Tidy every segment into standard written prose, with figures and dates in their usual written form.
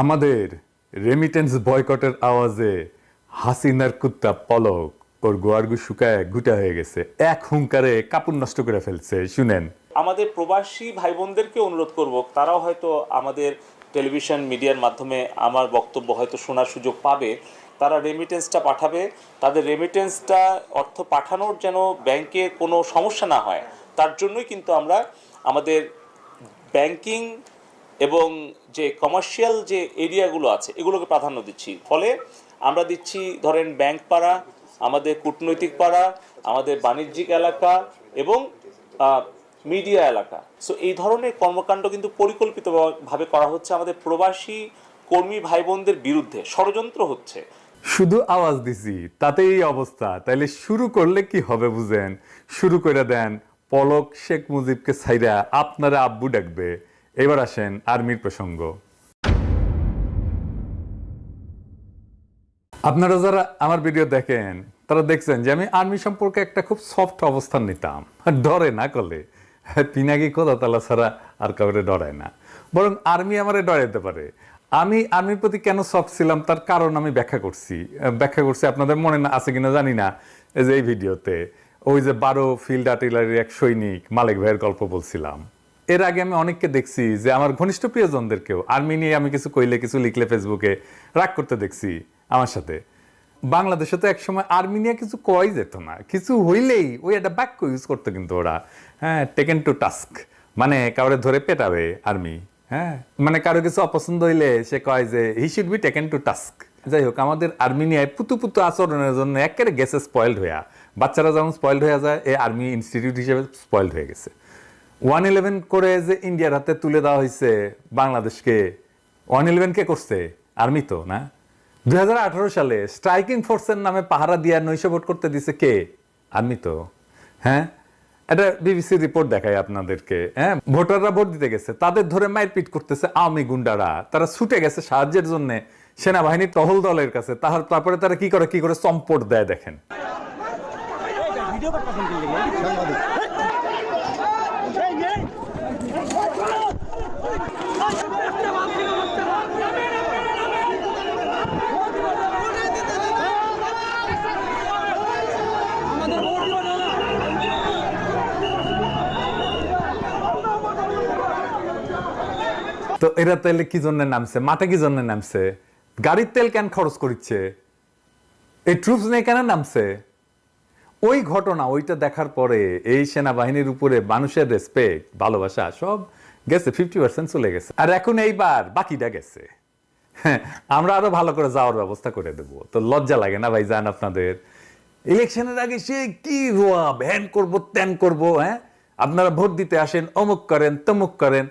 আমাদের রেমিটেন্স বয়কটের আওয়াজে হাসিনার কুত্তা পলক ওর গোয়ারগু শুকায় গুটা হয়ে গেছে, এক হুঙ্কারে কাপড় নষ্ট করে ফেলছে। শুনেন, আমাদের প্রবাসী ভাই বোনদেরকে অনুরোধ করব, তারাও হয়তো আমাদের টেলিভিশন মিডিয়ার মাধ্যমে আমার বক্তব্য হয়তো শোনার সুযোগ পাবে। তারা রেমিটেন্সটা পাঠাবে, তাদের রেমিটেন্সটা অর্থ পাঠানোর যেন ব্যাংকে কোনো সমস্যা না হয়, তার জন্যই কিন্তু আমরা আমাদের ব্যাংকিং এবং যে কমার্শিয়াল যে এরিয়াগুলো আছে এগুলোকে প্রাধান্য দিচ্ছি। ফলে আমরা দিচ্ছি ধরেন ব্যাংক পাড়া, আমাদের কূটনৈতিক পাড়া, আমাদের বাণিজ্যিক এলাকা এবং মিডিয়া এলাকা। সো এই ধরনের কর্মকাণ্ড কিন্তু পরিকল্পিতভাবে করা হচ্ছে আমাদের প্রবাসী কর্মী ভাই বোনদের বিরুদ্ধে, ষড়যন্ত্র হচ্ছে। শুধু আওয়াজ দিছি তাতেই এই অবস্থা, তাইলে শুরু করলে কি হবে বুঝেন? শুরু করে দেন, পলক শেখ মুজিবকে ছাইরা আপনারা আব্বু ডাকবে। এবার আসেন আর্মির প্রসঙ্গ। আপনারা যারা আমার ভিডিও দেখেন তারা দেখছেন যে আমি আর্মি সম্পর্কে একটা খুব সফট অবস্থান নিতাম, ডরে না করলে পিনাকি কোথা তালা ছাড়া আর কাউরে ডরায় না, বরং আর্মি আমারে ডরাইতে পারে। আমি আর্মির প্রতি কেন সফট ছিলাম তার কারণ আমি ব্যাখ্যা করছি আপনাদের মনে না আছে কিনা জানি না। এই যে এই ভিডিওতে ওই যে 12 ফিল্ড আর্টিলারির এক সৈনিক মালিক ভাইয়ের গল্প বলছিলাম। এর আগে আমি অনেককে দেখছি যে আমার ঘনিষ্ঠ প্রিয়জনদেরকেও আর্মি নিয়ে আমি কিছু কইলে কিছু লিখলে ফেসবুকে রাগ করতে দেখছি আমার সাথে। বাংলাদেশে তো একসময় আর্মি নিয়ে কিছু কয় যেত না, কিছু হইলেই ওই একটা বাক্য ইউজ করতো কিন্তু ওরা, হ্যাঁ, টেকেন টু টাস্ক, মানে কাউরে ধরে পেটাবে আর্মি। হ্যাঁ, মানে কারো কিছু অপছন্দ হইলে সে কয় যে he should be taken to task. যাই হোক, আমাদের আর্মি নিয়ে পুতু পুতু আচরণের জন্য একেবারে গেছে স্পয়েলড হইয়া, বাচ্চারা যেমন স্পয়েলড হয়ে যায়, এই আর্মি ইনস্টিটিউট হিসেবে স্পয়েলড হয়ে গেছে। 111 করে যে ইন্ডিয়ার হাতে তুলে দেওয়া হয়েছে বাংলাদেশকে, 111 কে করছে? আর্মি তো না। 2018 সালে স্ট্রাইকিং ফোর্সের নামে পাহারা দিয়া নৈশ ভোট করতে দিছে কে? আর্মি তো। হ্যাঁ, এটা বিবিসি রিপোর্ট দেখায় আপনাদেরকে। হ্যাঁ, ভোটাররা ভোট দিতে গেছে, তাদের ধরে মারপিট করতেছে আওয়ামী গুন্ডারা, তারা ছুটে গেছে সাহায্যের জন্য সেনাবাহিনীর টহল দলের কাছে। তারপরে তারা কি করে চম্পট দেয় দেখেন। তো এরা তাহলে কি জন্য নামছে মাঠে? কি জন্য নামছে? গাড়ির তেল কেন খরচ করছে? এই ট্রুপস নিয়ে কেন নামছে? ওই ঘটনা, ওইটা দেখার পরে এই সেনাবাহিনীর উপরে মানুষের রেসপেক্ট, ভালোবাসা সব গেছে, 50% চলে গেছে। আর এখন এইবার বাকিটা গেছে। হ্যাঁ, আমরা আরো ভালো করে যাওয়ার ব্যবস্থা করে দেবো। তো লজ্জা লাগে না ভাই জান আপনাদের? ইলেকশনের আগে সে কি রোয়া ভ্যান করবো ত্যান করবো। হ্যাঁ, আপনারা ভোট দিতে আসেন, অমুক করেন তমুক করেন।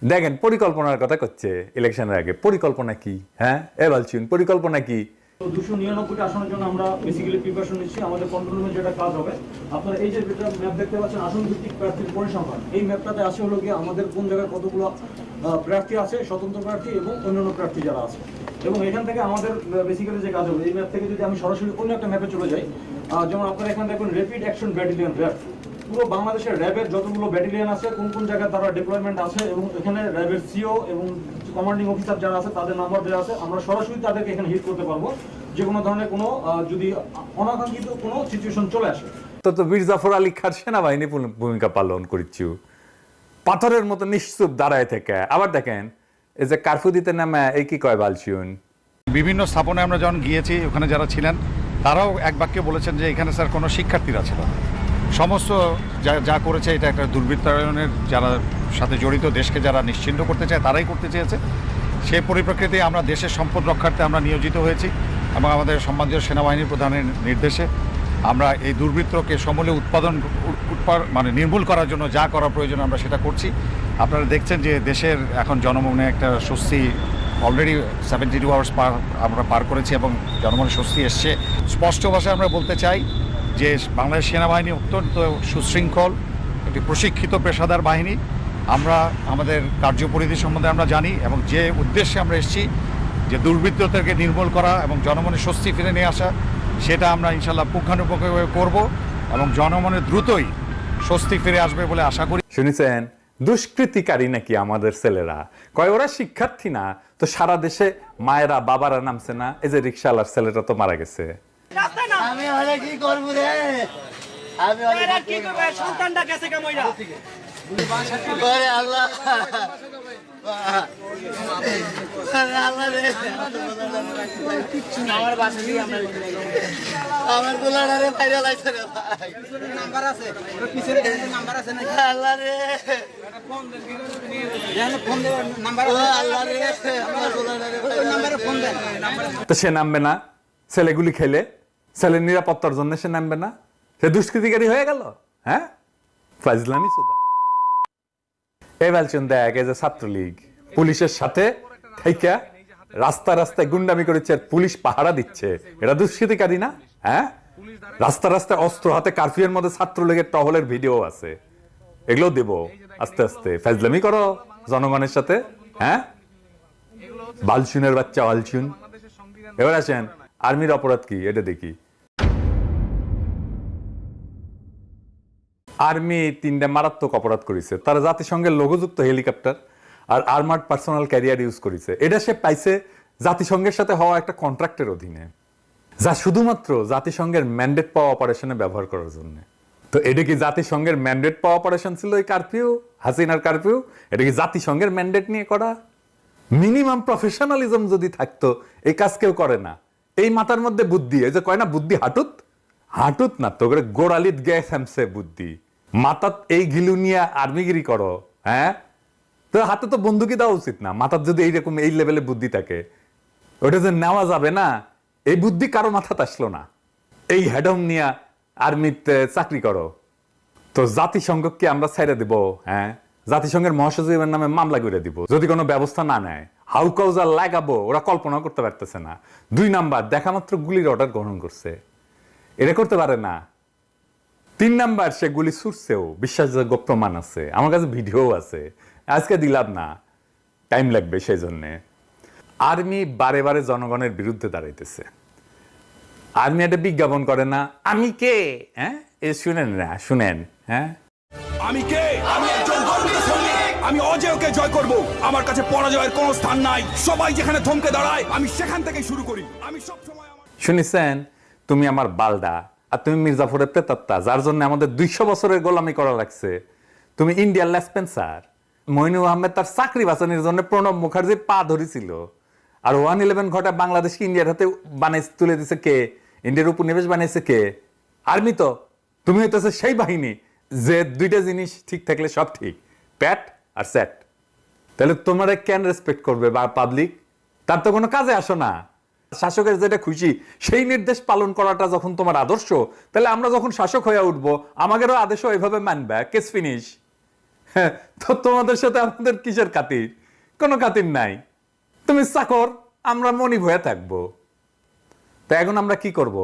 দেখেন পরিকল্পনার কথা করছে ইলেকশনের আগে। পরিকল্পনা কি? হ্যাঁ, বলছেন পরিকল্পনা কি? 299টি আসনের জন্য আমরা বেসিক্যালি প্রিপারেশন নিচ্ছি। আমাদের কন্ট্রোল রুমে যেটা কাজ হবে, আপনারা এই যে ম্যাপ দেখতে পাচ্ছেন আসন ভিত্তিক প্রার্থীর পরিসংখ্যান, এই ম্যাপটাতে আছে হলো গিয়ে আমাদের কোন জায়গায় কতগুলো প্রার্থী আছে, স্বতন্ত্র প্রার্থী এবং অন্যান্য প্রার্থী যারা আছে। এবং এখান থেকে আমাদের বেসিক্যালি যে কাজ হবে, এই ম্যাপ থেকে যদি আমি সরাসরি অন্য একটা ম্যাপে চলে যাই, যেমন আপনারা এখানে দেখুন র্যাপিড অ্যাকশন ব্যাটালিয়ন, র্যাব। পুরো বাংলাদেশের র্যাবের যতগুলো ব্যাটালিয়ন আছে, কোন কোন জায়গায় তারা ডিপ্লয়মেন্ট আছে, এবং এখানে র্যাবের সিও এবং কমান্ডিং অফিসার যারা আছে তাদের নাম্বার দেওয়া আছে। আমরা সরাসরি তাদেরকে এখানে হিট করতে পারবো যে কোনো ধরনের কোনো যদি অনাকাঙ্ক্ষিত কোনো সিচুয়েশন চলে আসে। তো বীর জাফর আলী খান সেনাবাহিনী ভূমিকা পালন করছি, পাথরের মতো নিশ্চুপ দাঁড়ায় থেকে। আবার দেখেন এই যে কারফিউ দিতে নামে এই কি কয় বালছিউন। বিভিন্ন স্থাপনে আমরা যখন গিয়েছি, ওখানে যারা ছিলেন তারাও এক বাক্যে বলেছেন যে এখানে স্যার কোনো শিক্ষার্থীরা ছিল না, সমস্ত যা করেছে এটা একটা দুর্বৃত্তায়নের যারা সাথে জড়িত, দেশকে যারা নিশ্চিহ্ন করতে চায় তারাই করতে চেয়েছে। সেই পরিপ্রেক্ষিতে আমরা দেশের সম্পদ রক্ষার্থে আমরা নিয়োজিত হয়েছি এবং আমাদের সম্মানীয় সেনাবাহিনীর প্রধানের নির্দেশে আমরা এই দুর্বৃত্তকে সমূলে মানে নির্মূল করার জন্য যা করা প্রয়োজন আমরা সেটা করছি। আপনারা দেখছেন যে দেশের এখন জনমনে একটা স্বস্তি, অলরেডি 72 আওয়ার্স আমরা পার করেছি এবং জনমনে স্বস্তি এসছে। স্পষ্ট ভাষায় আমরা বলতে চাই যে বাংলাদেশ সেনাবাহিনী অত্যন্ত সুশৃঙ্খল একটি প্রশিক্ষিত পেশাদার বাহিনী। আমরা আমাদের কার্যপরিধি সম্বন্ধে আমরা জানি এবং যে উদ্দেশ্যে আমরা এসেছি যে দুর্বৃত্তদেরকে নির্মূল করা এবং জনমনে স্বস্তি ফিরে নিয়ে আসা, সেটা আমরা ইনশাল্লাহ পুঙ্খানুপুঙ্খভাবে করব এবং জনমনে দ্রুতই স্বস্তি ফিরে আসবে বলে আশা করি। শুনেছেন দুষ্কৃতিকারী নাকি আমাদের ছেলেরা? কয় ওরা শিক্ষার্থী না তো সারা দেশে মায়েরা বাবারা নামছে না? এই যে রিক্সাওয়ালার ছেলেটা তো মারা গেছে। আমি অনেক কি করবো রে, আমি অনেক কি করবে, সন্তানটা গেছে কামইরা করে আল্লাহ আল্লাহ রে, আমার বাসা দিয়ে আমরা আমার গোলাটা রে বাইরে লাইছে রে ভাই, নাম্বার আছে, ওর পিছনে নাম্বার আছে নাকি? আল্লাহ রে, ফোন দেওয়ার নাম্বার ও আল্লাহ রে, আমার গোলাটা রে ওই নাম্বারে ফোন দেন। তো সে নামবে না? ছেলেগুলি খেলে ছেলের নিরাপত্তার জন্য সে নামবে না? সে দুষ্কৃতিকারী হয়ে গেল? হ্যাঁ, ফাজলামি সুদা। এই বলছেন দেখ, এই যে ছাত্রলীগ পুলিশের সাথে থেকে রাস্তায় রাস্তায় গুন্ডামি করেছে, পুলিশ পাহারা দিচ্ছে, এটা দুষ্কৃতিকারী না? হ্যাঁ, রাস্তা রাস্তায় অস্ত্র হাতে কারফিউর মধ্যে ছাত্রলীগের টহলের ভিডিও আছে, এগুলো দেব আস্তে আস্তে। ফাজলামি করো জনগণের সাথে, হ্যাঁ, বালচুনের বাচ্চা বালচুন। এবার আসেন আর্মির অপরাধ কি এটা দেখি। আর্মি 3টা মারাত্মক অপরাধ করেছে। তারা জাতিসংঘের লোগোযুক্ত হেলিকপ্টার আর আর্মার্ড পার্সোনাল ক্যারিয়ার ইউজ করেছে। এটা সে পাইছে জাতিসংঘের সাথে হওয়া একটা কন্ট্রাক্টের অধীনে, যা শুধুমাত্র জাতিসংঘের ম্যান্ডেট পাওয়া অপারেশনে ব্যবহার করার জন্য। তো এটা কি জাতিসংঘের ম্যান্ডেট পাওয়া অপারেশন ছিল এই কারফিউ, হাসিনার কারফিউ? এটা কি জাতিসংঘের ম্যান্ডেট নিয়ে করা? মিনিমাম প্রফেশনালিজম যদি থাকতো এই কাজ কেউ করে না। এই মাথার মধ্যে বুদ্ধি, এই যে কয় না বুদ্ধি হাঁটুত, হাঁটুত না তো গোড়ালিত গ্যাস হ্যামসে বুদ্ধি মাথাত, এই গিলু নিয়ে আর্মিগিরি করো। হ্যাঁ, তো হাতে তো বন্দুকি দেওয়া উচিত না, মাথার যদি এইরকম এই লেভেলে বুদ্ধি থাকে ওটা যে নেওয়া যাবে না, এই বুদ্ধি কারো মাথাতে আসলো না। এই হেডম নিয়ে আর্মিতে চাকরি করো। তো জাতিসংঘকে আমরা ছেড়ে দিব? হ্যাঁ, জাতিসংঘের মহাসচিবের নামে মামলা করে দিব যদি কোনো ব্যবস্থা না নেয়। হাউ কাউজার লাগাবো ওরা কল্পনা করতে পারতেছে না। 2 নাম্বার, দেখা মাত্র গুলির অর্ডার গ্রহণ করছে, এটা করতে পারে না। 3 নাম্বার, সে গুলি ছুটছেও, বিশ্বাসযোগ্য প্রমাণ আছে, আমার কাছে ভিডিও আছে, আজকে দিলাম না, টাইম লাগবে। সেই জন্যে আর্মি বারে বারে জনগণের বিরুদ্ধে দাঁড়াইতেছে। আর্মি একটা বিজ্ঞাপন করে না, আমি কে? হ্যাঁ, এ শুনেন না, শুনেন। হ্যাঁ, আমি কে? আমি একজন গর্বিত সৈনিক। আমি অজেয়কে জয় করব। আমার কাছে পরাজয়ের কোনো স্থান নাই। সবাই যেখানে থমকে দাঁড়ায় আমি সেখান থেকে শুরু করি। আমি সব সময় শুনেছেন? তুমি আমার বালডা, আর তুমি মির্জাফরের প্রেতাত্মা, যার জন্য আমাদের 200 বছরের গোলামি করা লাগছে। তুমি ইন্ডিয়ার লেসপেন্সার। মইনুল আহমেদ তার চাকরি বাঁচানোর জন্য প্রণব মুখার্জির পা ধরেছিল। আর 111 ঘটা বাংলাদেশকে ইন্ডিয়ার হাতে বানিয়ে তুলে দিছে কে? ইন্ডিয়ার উপনিবেশ বানিয়েছে কে? আর্মি তো। তুমি হইতেছে সেই বাহিনী যে 2টা জিনিস ঠিক থাকলে সব ঠিক, প্যাট আর স্যাট। তাহলে তোমরা কেন রেসপেক্ট করবে বা পাবলিক? তার তো কোনো কাজে আসো না। শাসকের যেটা খুশি সেই নির্দেশ পালন করাটা যখন তোমার আদর্শ, তাহলে আমরা যখন শাসক হয়ে উঠবো আমাদেরও আদেশও এভাবে মানবে। Case finish. হ্যাঁ, তো তোমাদের সাথে আমাদের কিসের খাতির? কোনো খাতির নাই। তুমি চাকর, আমরা মনিব হয়ে থাকবো। তা এখন আমরা কি করব?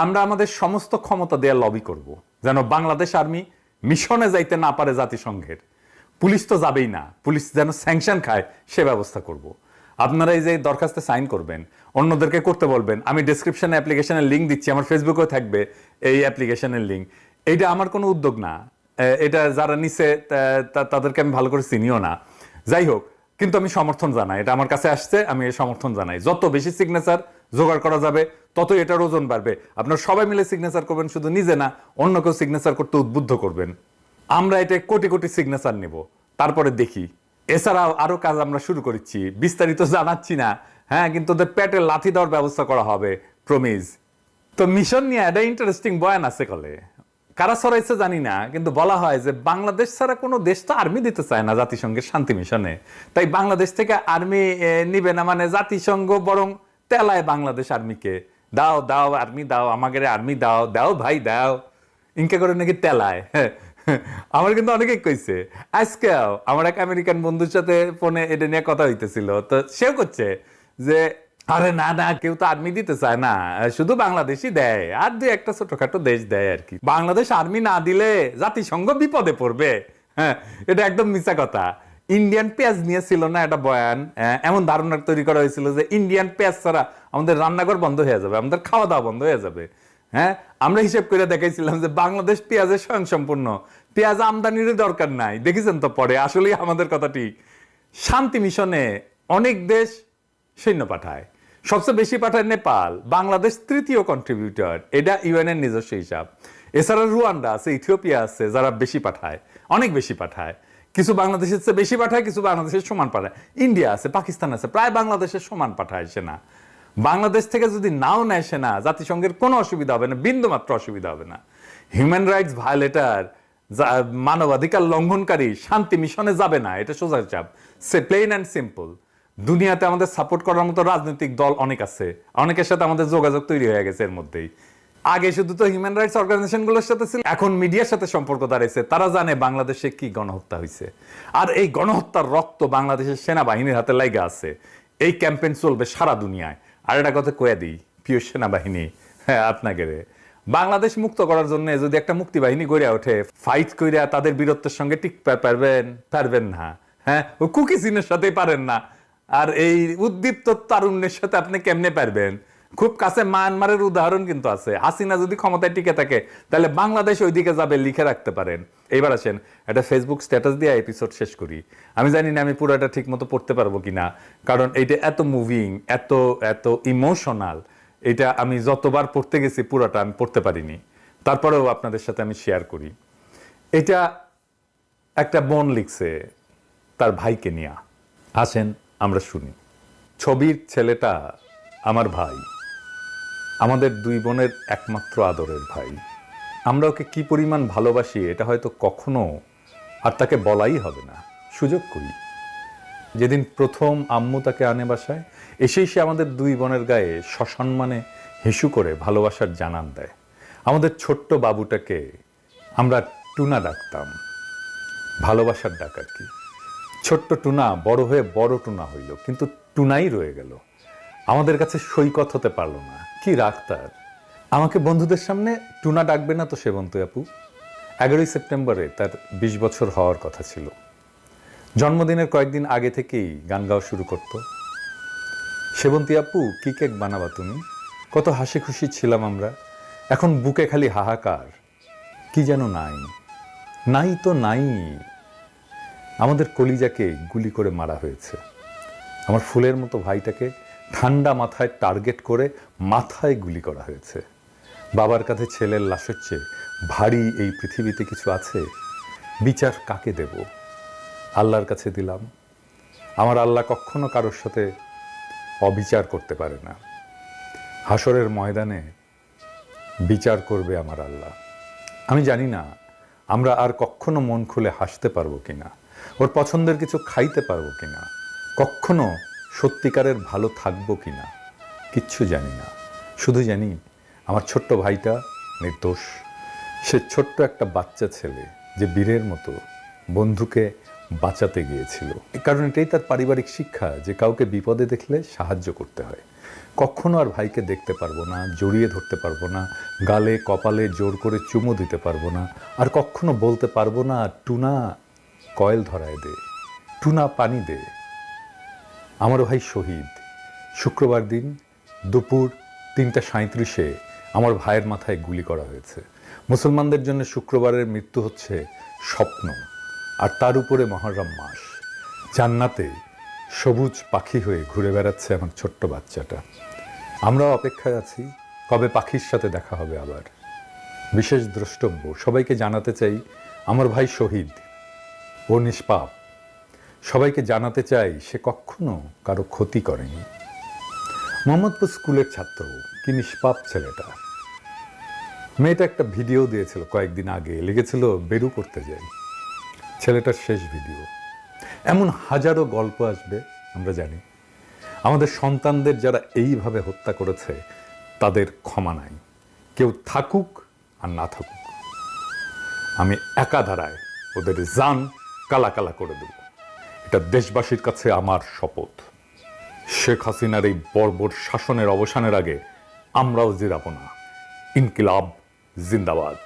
আমরা আমাদের সমস্ত ক্ষমতা দিয়ে লবি করব যেন বাংলাদেশ আর্মি মিশনে যাইতে না পারে জাতিসংঘের। পুলিশ তো যাবেই না, পুলিশ যেন স্যাংশন খায় সে ব্যবস্থা করব। আপনারা এই যে দরখাস্তে সাইন করবেন, অন্যদেরকে করতে বলবেন। আমি ডেসক্রিপশনে অ্যাপ্লিকেশনের লিঙ্ক দিচ্ছি, আমার ফেসবুকেও থাকবে এই অ্যাপ্লিকেশনের লিঙ্ক। এইটা আমার কোনো উদ্যোগ না, এটা যারা নিছে তাদেরকে আমি ভালো করে চিনিও না। যাই হোক, কিন্তু আমি সমর্থন জানাই, এটা আমার কাছে আসছে, আমি এই সমর্থন জানাই। যত বেশি সিগনেচার জোগাড় করা যাবে ততই এটার ওজন বাড়বে। আপনারা সবাই মিলে সিগনেচার করবেন, শুধু নিজে না, অন্য কেউ সিগনেচার করতে উদ্বুদ্ধ করবেন। আমরা এটা কোটি কোটি সিগনেচার নেব, তারপরে দেখি। এছাড়াও আরো কাজ আমরা শুরু করেছি, বিস্তারিত জানাচ্ছি না। হ্যাঁ, কিন্তু ওদের পেটে লাথি দেওয়ার ব্যবস্থা করা হবে, প্রমিজ। তো মিশন নিয়ে একটা ইন্টারেস্টিং বয়ান আছে কলে, কারা ছড়াইছে জানি না, কিন্তু বলা হয় যে বাংলাদেশ ছাড়া কোনো দেশ তো আর্মি দিতে চায় না জাতিসংঘের শান্তি মিশনে। তাই বাংলাদেশ থেকে আর্মি নিবে না, মানে জাতিসংঘ বরং তেলায় বাংলাদেশ আর্মিকে। দাও দাও আর্মি দাও, আমাদের আর্মি দাও, দাও ভাই দাও, ইনকে করে নাকি তেলায়। আমার কিন্তু অনেকেই কইছে। আজকেও আমার এক আমেরিকান বন্ধুর সাথে ফোনে এটা নিয়ে কথা হইতেছিল, তো সেও করছে যে আরে না না, কেউ তো আর্মি দিতে চায় না, শুধু বাংলাদেশই দেয়, আর 2-1টা ছোটখাটো দেশ দেয় আর কি। বাংলাদেশ আর্মি না দিলে জাতিসংঘ বিপদে পড়বে। হ্যাঁ, এটা একদম মিছা কথা। ইন্ডিয়ান পেঁয়াজ নিয়ে ছিল না একটা বয়ান, এমন ধারণা তৈরি করা হয়েছিল যে ইন্ডিয়ান পেঁয়াজ ছাড়া আমাদের রান্নাঘর বন্ধ হয়ে যাবে, আমাদের খাওয়া দাওয়া বন্ধ হয়ে যাবে। হ্যাঁ, আমরা হিসেব করে দেখাইছিলাম যে বাংলাদেশ পেঁয়াজের স্বয়ংসম্পূর্ণ, পেঁয়াজ আমদানির দরকার নাই। দেখেছেন তো পরে আসলেই আমাদের কথা ঠিক। শান্তি মিশনে অনেক দেশ সৈন্য পাঠায়, সবচেয়ে বেশি পাঠায় নেপাল, বাংলাদেশ তৃতীয় কন্ট্রিবিউটর, এটা ইউএনের নিজস্ব হিসাব। এছাড়া রুয়ান্ডা আছে, ইথিওপিয়া আছে, যারা বেশি পাঠায়, অনেক বেশি পাঠায়। কিছু বাংলাদেশের চেয়ে বেশি পাঠায়, কিছু বাংলাদেশের সমান পাঠায়। ইন্ডিয়া আছে, পাকিস্তান আছে, প্রায় বাংলাদেশের সমান পাঠায় সেনা। বাংলাদেশ থেকে যদি নাও নেয় সেনা, জাতিসংঘের কোনো অসুবিধা হবে না, বিন্দুমাত্র অসুবিধা হবে না। হিউম্যান রাইটস ভায়োলেটার, মানবাধিকার লঙ্ঘনকারী শান্তি মিশনে যাবে না, এটা সোজা হিসাব। সে প্লেন অ্যান্ড সিম্পল। দুনিয়াতে আমাদের সাপোর্ট করার মতো রাজনৈতিক দল অনেক আছে, অনেকের সাথে আমাদের যোগাযোগ তৈরি হয়ে গেছে এর মধ্যেই। আগে শুধু তো হিউম্যান রাইটস অর্গানাইজেশনগুলোর সাথে ছিল, এখন মিডিয়ার সাথে সম্পর্ক দাঁড়িয়েছে। তারা জানে বাংলাদেশে কি গণহত্যা হয়েছে, আর এই গণহত্যার রক্ত বাংলাদেশের সেনাবাহিনীর হাতে লাইগা আছে। এই ক্যাম্পেইন চলবে সারা দুনিয়ায়। আর একটা কথা কয়ে দিই, প্রিয় সেনাবাহিনী, হ্যাঁ আপনাকে বাংলাদেশ মুক্ত করার জন্য যদি একটা মুক্তিবাহিনী গড়ে ওঠে, ফাইট কইরা তাদের বীরত্বের সঙ্গে টিকতে পারবেন না। হ্যাঁ, ও কুকি চীনের সাথে পারেন না, আর এই উদ্দীপ্ত তারুণ্যের সাথে আপনি কেমনে পারবেন? খুব কাছে মায়ানমারের উদাহরণ কিন্তু আছে। হাসিনা যদি ক্ষমতায় টিকে থাকে তাহলে বাংলাদেশ ওইদিকে যাবে, লিখে রাখতে পারেন। এইবার আসেন একটা ফেসবুক স্ট্যাটাস দিয়ে এপিসোড শেষ করি। আমি জানি না আমি পুরোটা ঠিক মতো পড়তে পারবো কিনা, কারণ এইটা এত মুভিং, এত এত ইমোশনাল, এটা আমি যতবার পড়তে গেছি পুরোটা আমি পড়তে পারিনি। তারপরেও আপনাদের সাথে আমি শেয়ার করি। এটা একটা বোন লিখছে তার ভাইকে নিয়ে। আসেন আমরা শুনি। ছবির ছেলেটা আমার ভাই, আমাদের দুই বোনের একমাত্র আদরের ভাই। আমরা ওকে কি পরিমাণ ভালোবাসি এটা হয়তো কখনো আর তাকে বলাই হবে না, সুযোগ করি। যেদিন প্রথম আম্মু তাকে আনে বাসায়, এসেই সে আমাদের দুই বোনের গায়ে সসম্মানে হিসু করে ভালোবাসার জানান দেয়। আমাদের ছোট্ট বাবুটাকে আমরা টুনা ডাকতাম, ভালোবাসার ডাক আর কি। ছোট্ট টুনা বড় হয়ে বড় টুনা হইল, কিন্তু টুনাই রয়ে গেল, আমাদের কাছে সৈকত হতে পারলো না। কি রাগ তার! আমাকে বন্ধুদের সামনে টুনা ডাকবে না তো সেবন্তী আপু। 11ই সেপ্টেম্বরে তার 20 বছর হওয়ার কথা ছিল। জন্মদিনের কয়েকদিন আগে থেকেই গান গাওয়া শুরু করত। সেবন্তী আপু, কি কেক বানাবা তুমি? কত হাসি খুশি ছিলাম আমরা। এখন বুকে খালি হাহাকার, কি যেন নাই, নাই তো নাই। আমাদের কলিজাকে গুলি করে মারা হয়েছে। আমার ফুলের মতো ভাইটাকে ঠান্ডা মাথায় টার্গেট করে মাথায় গুলি করা হয়েছে। বাবার কাছে ছেলের লাশের চেয়ে ভারী এই পৃথিবীতে কিছু আছে? বিচার কাকে দেব? আল্লাহর কাছে দিলাম। আমার আল্লাহ কখনো কারোর সাথে অবিচার করতে পারে না। হাসরের ময়দানে বিচার করবে আমার আল্লাহ। আমি জানি না আমরা আর কখনো মন খুলে হাসতে পারবো কিনা, ওর পছন্দের কিছু খাইতে পারবো কিনা, কখনো সত্যিকারের ভালো থাকবো কিনা, কিচ্ছু জানি না। শুধু জানি আমার ছোট্ট ভাইটা নির্দোষ। সে ছোট্ট একটা বাচ্চা ছেলে যে বীরের মতো বন্ধুকে বাঁচাতে গিয়েছিল। কারণ এটাই তার পারিবারিক শিক্ষা যে কাউকে বিপদে দেখলে সাহায্য করতে হয়। কখনো আর ভাইকে দেখতে পারবো না, জড়িয়ে ধরতে পারবো না, গালে কপালে জোর করে চুমু দিতে পারবো না, আর কখনো বলতে পারবো না টুনা কয়েল ধরায় দে, টুনা পানি দে। আমার ভাই শহীদ। শুক্রবার দিন দুপুর 3:37-এ আমার ভাইয়ের মাথায় গুলি করা হয়েছে। মুসলমানদের জন্য শুক্রবারের মৃত্যু হচ্ছে স্বপ্ন, আর তার উপরে মহররম মাস। জান্নাতে সবুজ পাখি হয়ে ঘুরে বেড়াচ্ছে আমার ছোট্ট বাচ্চাটা। আমরাও অপেক্ষায় আছি কবে পাখির সাথে দেখা হবে আবার। বিশেষ দ্রষ্টব্য, সবাইকে জানাতে চাই আমার ভাই শহীদ, ও নিষ্পাপ। সবাইকে জানাতে চাই সে কখনো কারো ক্ষতি করেনি। মোহাম্মদপুর স্কুলের ছাত্র, কি নিষ্পাপ ছেলেটা। মেয়েটা একটা ভিডিও দিয়েছিল কয়েকদিন আগে, লিখেছিল বেরু করতে যাই। ছেলেটার শেষ ভিডিও। এমন হাজারো গল্প আসবে আমরা জানি। আমাদের সন্তানদের যারা এইভাবে হত্যা করেছে তাদের ক্ষমা নাই, কেউ থাকুক আর না থাকুক। আমি একা ধারায় ওদের জান কালা কালা করে দেব, এটা দেশবাসীর কাছে আমার শপথ। শেখ হাসিনার এই বর্বর শাসনের অবসানের আগে আমরাও জিরাবো না। ইনকিলাব জিন্দাবাদ।